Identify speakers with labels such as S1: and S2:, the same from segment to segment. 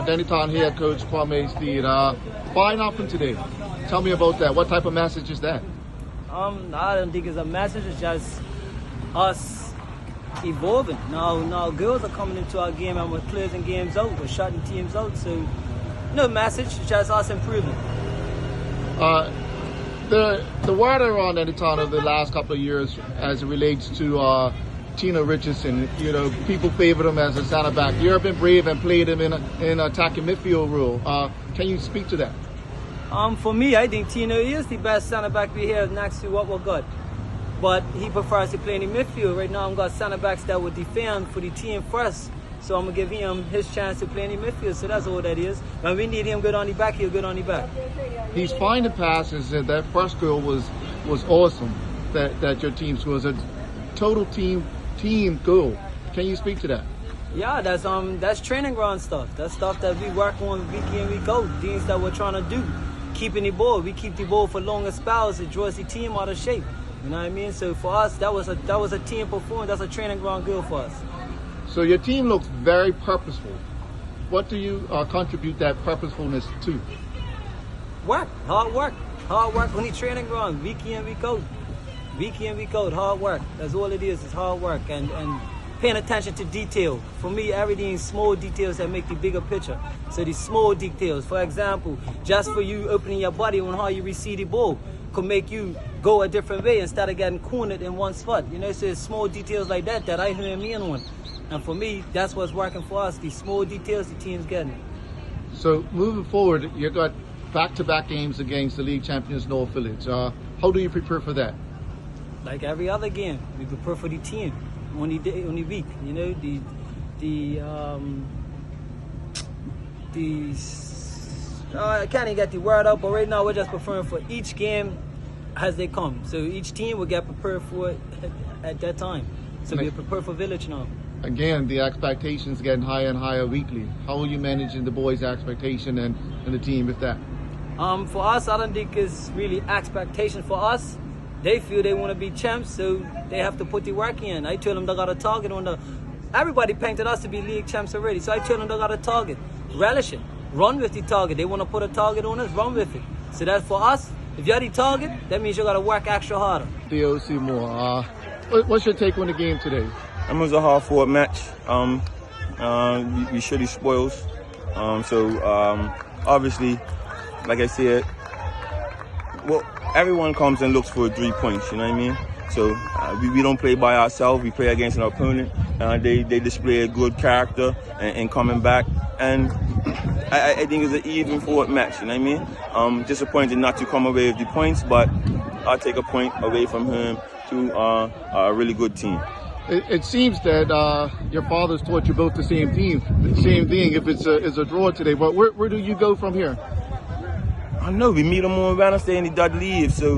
S1: Dennytown head coach Kwame Steed. 5-0 today. Tell me about that. What type of message is that?
S2: I don't think it's a message. It's just us evolving. Now girls are coming into our game and we're closing games out. We're shutting teams out. So no message. It's just us improving.
S1: The word around Dennytown over the last couple of years as it relates to Tina Richardson, people favor him as a center back. You've been brave and played him in attacking midfield role. Can you speak to that?
S2: For me, I think Tina is the best center back we have next to what we got. But he prefers to play in the midfield. Right now, I've got center backs that will defend for the team first. So I'm going to give him his chance to play in the midfield. So that's all that is. When we need him good on the back, he'll good on the back.
S1: He's finding passes, and that first goal was awesome that your team scored. It was a total team goal. Can you speak to that?
S2: Yeah, that's training ground stuff. That's stuff that we work on week in, week out. Things that we're trying to do. Keeping the ball. We keep the ball for longer spells. It draws the team out of shape. You know what I mean? So for us, that was a team performance. That's a training ground goal for us.
S1: So your team looks very purposeful. What do you contribute that purposefulness to?
S2: Work. Hard work on the training ground. Week in, week out. Week in, week out. Hard work. That's all it is. It's hard work and paying attention to detail. For me, everything is small details that make the bigger picture. So the small details, for example, just for you opening your body on how you receive the ball could make you go a different way instead of getting cornered in one spot. So it's small details like that I hone in on. And for me, that's what's working for us. The small details the team's getting.
S1: So moving forward, you've got back-to-back games against the league champions North Village. How do you prepare for that?
S2: Like every other game, we prepare for the team on the week. I can't even get the word out, but right now we're just preparing for each game as they come. So each team will get prepared for it at that time. So we're prepared for Village now.
S1: Again, the expectations getting higher and higher weekly. How are you managing the boys' expectation and the team with that?
S2: For us, I don't think it's really expectation for us. They feel they want to be champs, so they have to put the work in. I tell them they got a target on everybody painted us to be league champs already, so I tell them they got a target. Relish it. Run with the target. They want to put a target on us, run with it. So that's for us. If you're the target, that means you got to work extra harder.
S1: DOC Moore, what's your take on the game today?
S3: It was a hard-fought match. We showed these spoils. Obviously, like I said, everyone comes and looks for 3 points, you know what I mean? So we don't play by ourselves, we play against an opponent. They display a good character and coming back. And I think it's an even forward match, you know what I mean? Disappointed not to come away with the points, but I'll take a point away from him to a really good team.
S1: It seems that your father's taught you both the same thing. If it's a draw today, but where do you go from here?
S3: I don't know. We meet them on Wednesday and the dud leave, so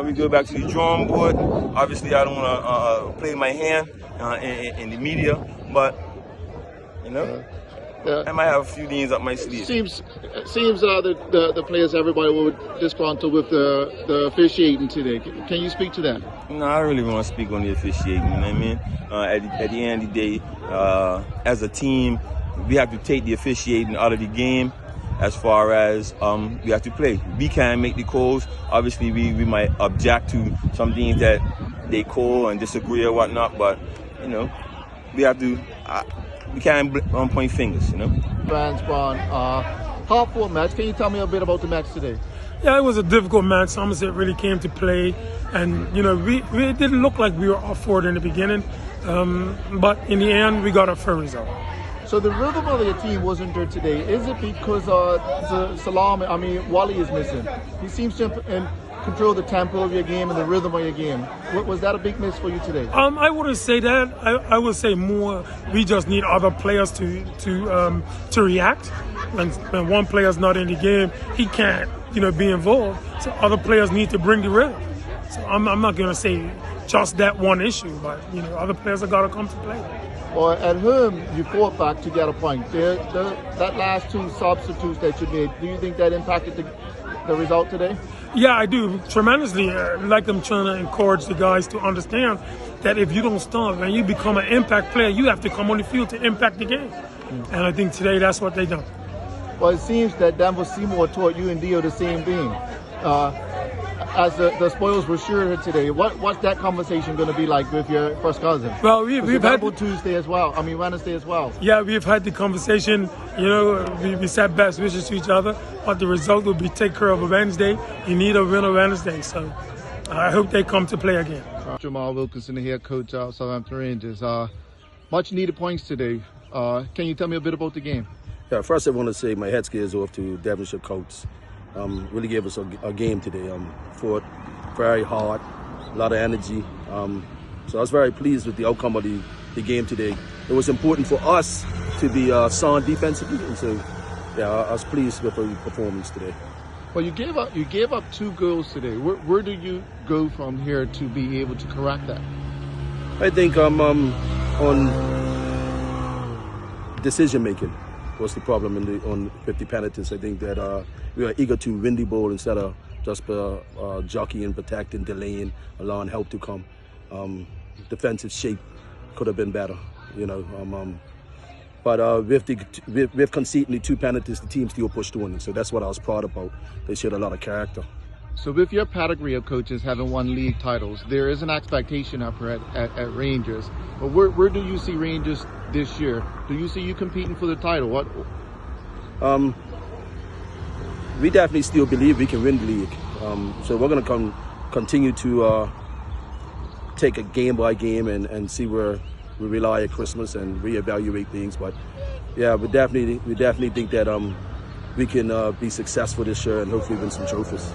S3: we go back to the drawing board. Obviously, I don't want to play my hand in the media, but I might have a few things up my sleeve.
S1: Seems the players, everybody were disgruntled with the officiating today. Can you speak to that?
S3: No, I don't really want to speak on the officiating. You know what I mean? At the end of the day, as a team, we have to take the officiating out of the game. As far as we have to play, we can't make the calls. Obviously, we might object to some things that they call and disagree or whatnot. But we have to. We can't point fingers,
S1: Vance Brown, hard-fought match. Can you tell me a bit about the match today?
S4: Yeah, it was a difficult match. Somerset really came to play, and we didn't look like we were off for it in the beginning, but in the end, we got a fair result.
S1: So the rhythm of your team wasn't there today. Is it because Wally is missing? He seems to control the tempo of your game and the rhythm of your game. Was that a big miss for you today?
S4: I wouldn't say that. I would say more we just need other players to react. When one player's not in the game, he can't be involved. So other players need to bring the rhythm. So I'm not going to say just that one issue, but other players have got to come to play.
S1: Well, at home, you fought back to get a point. That last 2 substitutes that you made, do you think that impacted the result today?
S4: Yeah, I do, tremendously. Like I'm trying to encourage the guys to understand that if you don't start and you become an impact player, you have to come on the field to impact the game. And I think today that's what they done.
S1: Well, it seems that Danville Seymour taught you and Dio the same thing. As the spoils were shared today, what's that conversation going to be like with your first cousin?
S4: Well, we've had
S1: Wednesday as well.
S4: Yeah, we've had the conversation. You know, we said best wishes to each other, but the result will be take care of a Wednesday. You need a win on Wednesday, so I hope they come to play again.
S1: Jamal Wilkinson, the head coach of Southampton Rangers. Much needed points today. Can you tell me a bit about the game?
S5: Yeah, first I want to say my head scares off to Devonshire Coates. Really gave us a game today. Fought very hard, a lot of energy. So I was very pleased with the outcome of the game today. It was important for us to be sound defensively, and so yeah, I was pleased with the performance today.
S1: Well, you gave up 2 goals today. Where do you go from here to be able to correct that?
S5: I think on decision making was the problem on 50 penalties. I think that we were eager to win the ball instead of just jockeying, protecting, delaying, allowing help to come. Defensive shape could have been better, you know. But with conceding the 2 penalties, the team still pushed on. So that's what I was proud about. They showed a lot of character.
S1: So with your pedigree of coaches having won league titles, there is an expectation up here at Rangers. But where do you see Rangers this year? Do you see you competing for the title? What?
S5: We definitely still believe we can win the league. So we're going to continue to take it game by game and see where we rely at Christmas and reevaluate things. But yeah, we definitely think that we can be successful this year and hopefully win some trophies.